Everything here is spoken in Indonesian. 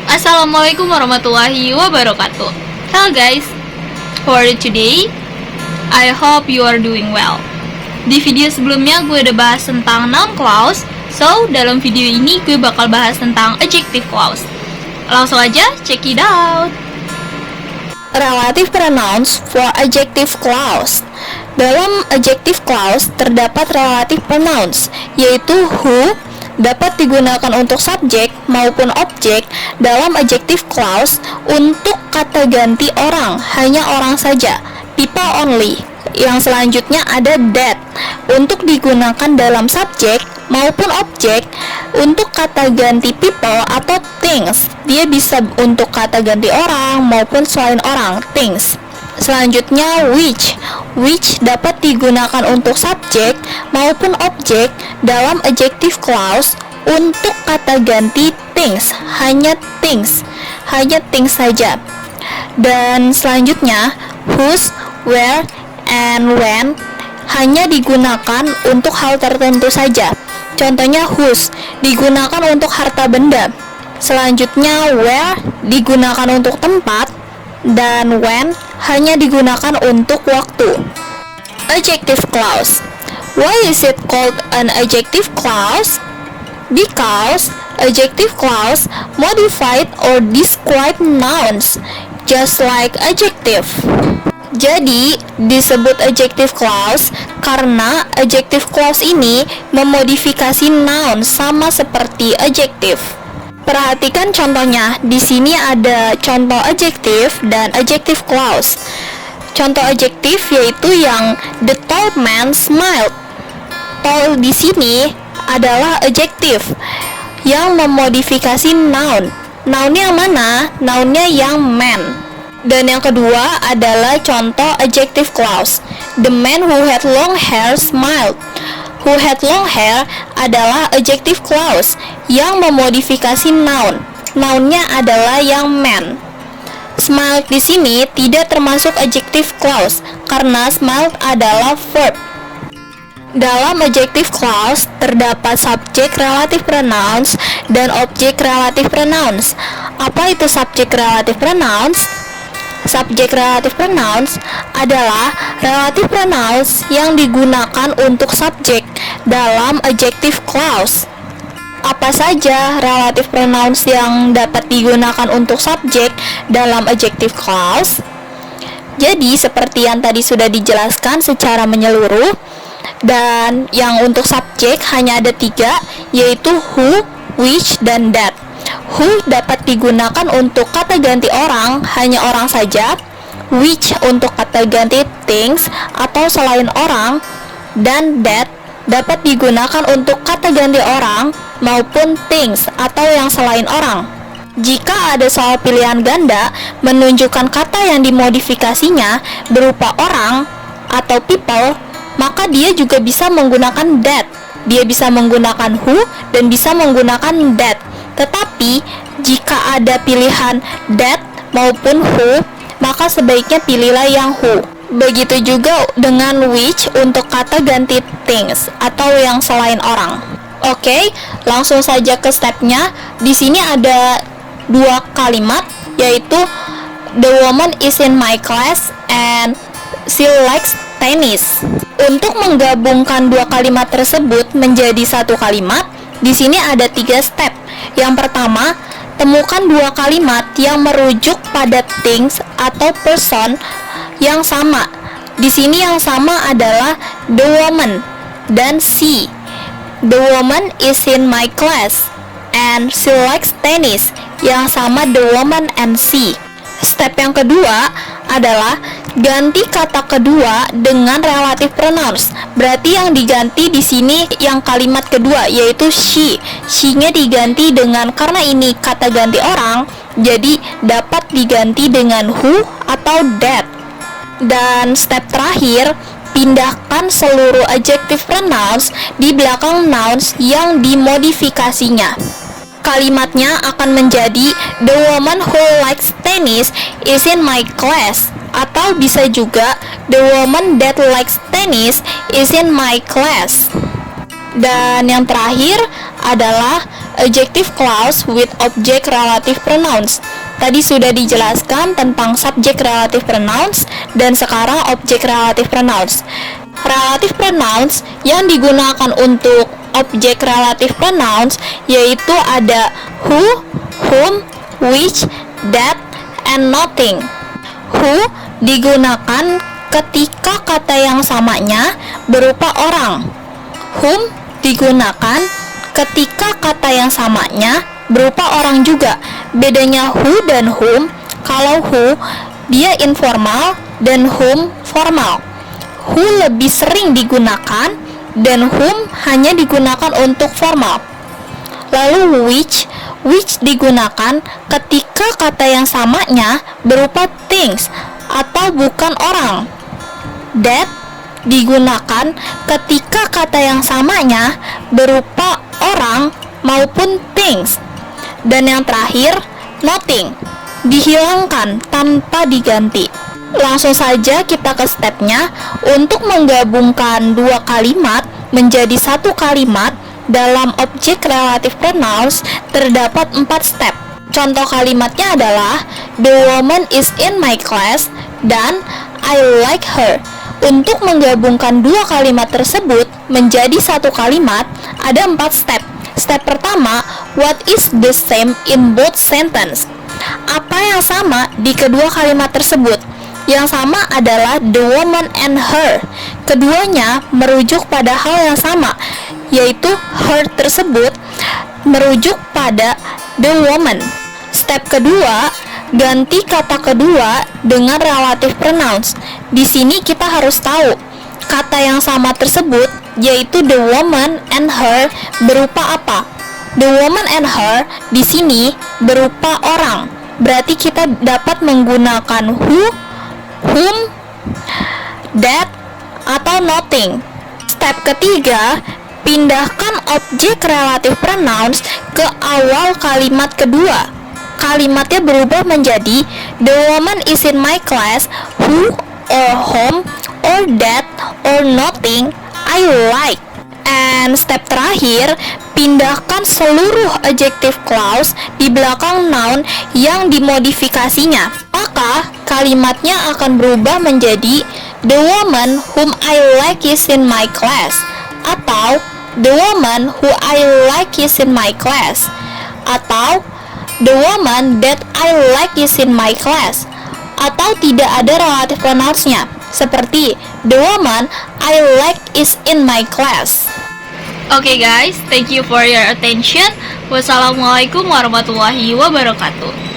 Assalamualaikum warahmatullahi wabarakatuh. Hello guys, for today, I hope you are doing well. Di video sebelumnya gue udah bahas tentang noun clause, so dalam video ini gue bakal bahas tentang adjective clause. Langsung aja check it out. Relative pronouns for adjective clause. Dalam adjective clause terdapat relative pronouns, yaitu who dapat digunakan untuk subjek maupun objek dalam adjective clause untuk kata ganti orang, hanya orang saja, people only. Yang selanjutnya ada that, untuk digunakan dalam subjek maupun objek untuk kata ganti people atau things. Dia bisa untuk kata ganti orang maupun selain orang, things. Selanjutnya which dapat digunakan untuk subjek maupun objek dalam adjective clause untuk kata ganti things, hanya things saja. Dan selanjutnya whose, where, and when hanya digunakan untuk hal tertentu saja. Contohnya whose digunakan untuk harta benda. Selanjutnya where digunakan untuk tempat, dan when hanya digunakan untuk waktu. Adjective clause. Why is it called an adjective clause? Because adjective clause modified or describe nouns, just like adjective. Jadi, disebut adjective clause karena adjective clause ini memodifikasi noun sama seperti adjective. Perhatikan contohnya. Di sini ada contoh adjective dan adjective clause. Contoh adjective yaitu yang the tall man smiled. Tall di sini adalah adjective yang memodifikasi noun. Nounnya yang mana? Nounnya yang man. Dan yang kedua adalah contoh adjective clause. The man who had long hair smiled. Who had long hair adalah adjective clause yang memodifikasi noun. Nounnya adalah yang man. Smiled di sini tidak termasuk adjective clause karena smiled adalah verb. Dalam adjective clause terdapat subject relative pronouns dan object relative pronouns. Apa itu subject relative pronouns? Subject relative pronouns adalah relative pronouns yang digunakan untuk subjek dalam adjective clause. Apa saja relative pronouns yang dapat digunakan untuk subjek dalam adjective clause? Jadi, seperti yang tadi sudah dijelaskan secara menyeluruh, dan yang untuk subjek hanya ada 3, yaitu who, which, dan that. Who dapat digunakan untuk kata ganti orang, hanya orang saja. Which untuk kata ganti things atau selain orang. Dan that dapat digunakan untuk kata ganti orang maupun things atau yang selain orang. Jika ada soal pilihan ganda menunjukkan kata yang dimodifikasinya berupa orang atau people, maka dia juga bisa menggunakan that. Dia bisa menggunakan who dan bisa menggunakan that. Tetapi, jika ada pilihan that maupun who, maka sebaiknya pilihlah yang who. Begitu juga dengan which untuk kata ganti things atau yang selain orang. Oke, langsung saja ke stepnya. Di sini ada 2 kalimat, yaitu the woman is in my class and she likes tennis. Untuk menggabungkan 2 kalimat tersebut menjadi 1 kalimat, di sini ada 3 step. Yang pertama, temukan 2 kalimat yang merujuk pada things atau person yang sama. Di sini yang sama adalah the woman dan she. The woman is in my class and she likes tennis. Yang sama the woman and she. Step yang kedua adalah ganti kata kedua dengan relative pronouns. Berarti yang diganti di sini yang kalimat kedua, yaitu she. She-nya diganti dengan, karena ini kata ganti orang, jadi dapat diganti dengan who atau that. Dan step terakhir, pindahkan seluruh adjective pronouns di belakang nouns yang dimodifikasinya. Kalimatnya akan menjadi the woman who likes tennis is in my class, atau bisa juga the woman that likes tennis is in my class. Dan yang terakhir adalah adjective clause with object relative pronouns. Tadi sudah dijelaskan tentang subject relative pronouns dan sekarang object relative pronouns. Relative pronouns yang digunakan untuk object relative pronouns yaitu ada who, whom, which, that, and nothing. Who digunakan ketika kata yang samanya berupa orang. Whom digunakan ketika kata yang samanya berupa orang juga. Bedanya who dan whom, kalau who dia informal dan whom formal. Who lebih sering digunakan dan whom hanya digunakan untuk formal. Lalu which digunakan ketika kata yang samanya berupa things atau bukan orang. That digunakan ketika kata yang samanya berupa orang maupun things. Dan yang terakhir, nothing dihilangkan tanpa diganti. Langsung saja kita ke stepnya. Untuk menggabungkan dua kalimat menjadi satu kalimat dalam objek relative pronouns terdapat 4 step. Contoh kalimatnya adalah the woman is in my class dan I like her. Untuk menggabungkan dua kalimat tersebut menjadi satu kalimat ada 4 step. Step pertama, what is the same in both sentence? Apa yang sama di kedua kalimat tersebut? Yang sama adalah the woman and her. Keduanya merujuk pada hal yang sama, yaitu her tersebut merujuk pada the woman. Step kedua, ganti kata kedua dengan relative pronouns. Di sini kita harus tahu kata yang sama tersebut, yaitu the woman and her, berupa apa? The woman and her di sini berupa orang. Berarti kita dapat menggunakan who, whom, that, atau nothing. Step ketiga, pindahkan objek relative pronouns ke awal kalimat kedua. Kalimatnya berubah menjadi the woman is in my class, who or whom or that or nothing I like. And step terakhir, pindahkan seluruh adjective clause di belakang noun yang dimodifikasinya. Maka kalimatnya akan berubah menjadi the woman whom I like is in my class, atau the woman who I like is in my class, atau the woman that I like is in my class, atau tidak ada relative pronouns-nya, seperti the woman I like is in my class. Okay guys, thank you for your attention. Wassalamualaikum warahmatullahi wabarakatuh.